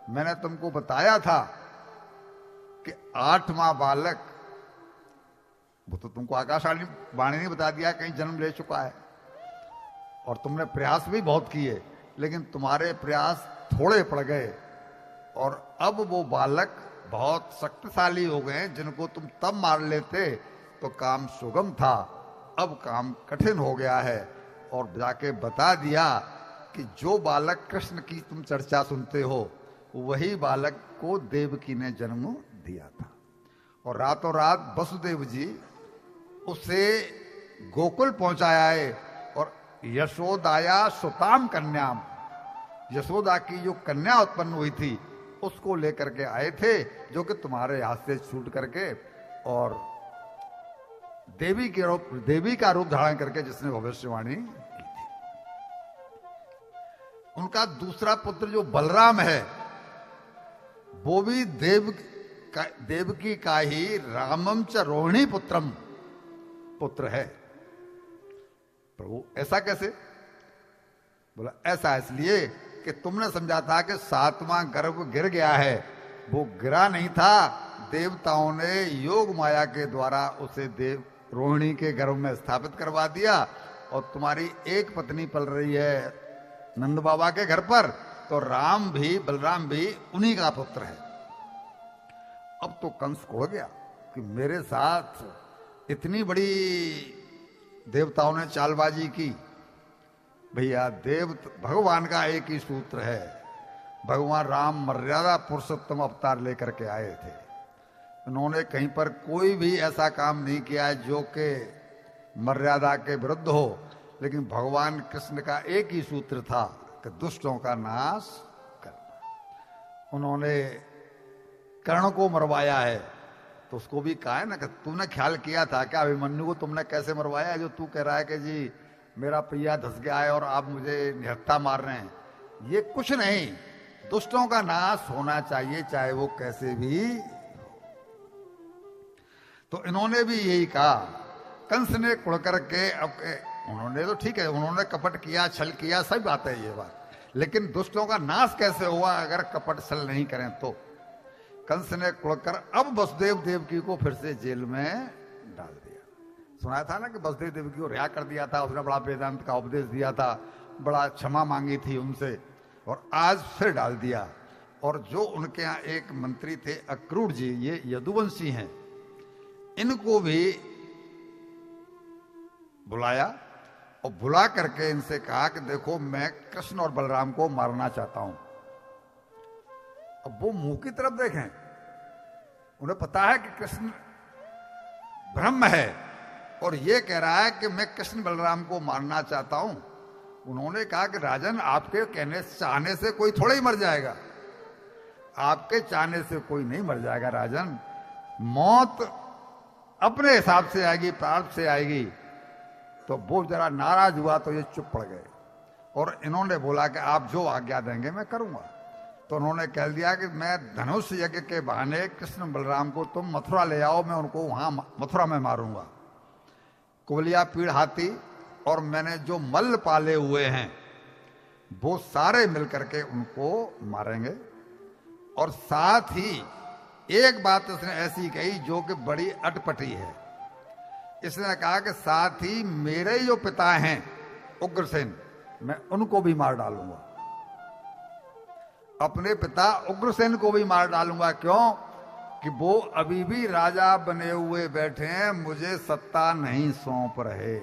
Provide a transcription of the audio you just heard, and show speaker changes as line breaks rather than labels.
मैंने तुमको बताया था कि 8वां बालक, वो तो तुमको आकाशवाणी वाणी ने बता दिया कहीं जन्म ले चुका है, और तुमने प्रयास भी बहुत किए, लेकिन तुम्हारे प्रयास थोड़े पड़ गए, और अब वो बालक बहुत शक्तिशाली हो गए। जिनको तुम तब मार लेते तो काम सुगम था, अब काम कठिन हो गया है। और जाके बता दिया कि जो बालक कृष्ण की तुम चर्चा सुनते हो वही बालक को देवकी ने जन्म दिया था। और रातों रात वसुदेव जी उसे गोकुल पहुंचाया है, और यशोदाया सुताम कन्याम, यशोदा की जो कन्या उत्पन्न हुई थी उसको लेकर के आए थे, जो कि तुम्हारे हाथ से छूट करके और देवी का रूप धारण करके जिसने भविष्यवाणी की थी। उनका दूसरा पुत्र जो बलराम है वो भी देवकी का ही रामम च रोहिणी पुत्रम पुत्र है। प्रभु ऐसा कैसे? बोला ऐसा इसलिए कि तुमने समझा था कि 7वां गर्भ गिर गया है, वो गिरा नहीं था, देवताओं ने योग माया के द्वारा उसे देव रोहिणी के गर्भ में स्थापित करवा दिया, और तुम्हारी एक पत्नी पल रही है नंद बाबा के घर पर, तो राम भी बलराम भी उन्हीं का पुत्र है। अब तो कंस उड़ गया कि मेरे साथ इतनी बड़ी देवताओं ने चालबाजी की। भैया भगवान का एक ही सूत्र है, भगवान राम मर्यादा पुरुषोत्तम अवतार लेकर के आए थे। उन्होंने कहीं पर कोई भी ऐसा काम नहीं किया है जो कि मर्यादा के विरुद्ध हो, लेकिन भगवान कृष्ण का एक ही सूत्र था कि दुष्टों का नाश करना। उन्होंने कर्ण को मरवाया है, तो उसको भी कहा है ना कि तूने ख्याल किया था क्या अभिमन्यु को तुमने कैसे मरवाया है, जो तू कह रहा है कि जी मेरा पहिया धस गया है और आप मुझे निहत्था मार रहे हैं। ये कुछ नहीं, दुष्टों का नाश होना चाहिए चाहे वो कैसे भी। तो इन्होंने भी यही कहा। कंस ने कुड़ करके, अब उन्होंने तो ठीक है, उन्होंने कपट किया, छल किया, सही बात है ये बात, लेकिन दुष्टों का नाश कैसे हुआ अगर कपट छल नहीं करें तो। कंस ने कुड़कर अब वसुदेव देवकी को फिर से जेल में डाल दिया। सुनाया था ना कि वसुदेव देवकी को रिहा कर दिया था, उसने बड़ा वेदांत का उपदेश दिया था, बड़ा क्षमा मांगी थी उनसे, और आज फिर डाल दिया। और जो उनके यहाँ एक मंत्री थे अक्रूर जी, ये यदुवंशी हैं, इनको भी बुलाया और बुला करके इनसे कहा कि देखो मैं कृष्ण और बलराम को मारना चाहता हूं। अब वो मुंह की तरफ देखें, उन्हें पता है कि कृष्ण ब्रह्म है और ये कह रहा है कि मैं कृष्ण बलराम को मारना चाहता हूं। उन्होंने कहा कि राजन आपके कहने चाहने से कोई थोड़ा ही मर जाएगा, आपके चाहने से कोई नहीं मर जाएगा राजन, मौत अपने हिसाब से आएगी, प्रारब्ध से आएगी। तो वो जरा नाराज हुआ तो ये चुप पड़ गए, और इन्होंने बोला कि आप जो आज्ञा देंगे मैं करूंगा। तो उन्होंने कह दिया कि मैं धनुष यज्ञ के बहाने कृष्ण बलराम को तुम मथुरा ले आओ, मैं उनको वहां मथुरा में मारूंगा। कुबलिया पीड़ हाथी और मैंने जो मल्ल पाले हुए हैं वो सारे मिलकर के उनको मारेंगे। और साथ ही एक बात उसने ऐसी कही जो कि बड़ी अटपटी है। इसने कहा कि साथ ही मेरे जो पिता हैं उग्रसेन, मैं उनको भी मार डालूंगा, अपने पिता उग्रसेन को भी मार डालूंगा। क्यों? कि वो अभी भी राजा बने हुए बैठे हैं, मुझे सत्ता नहीं सौंप रहे।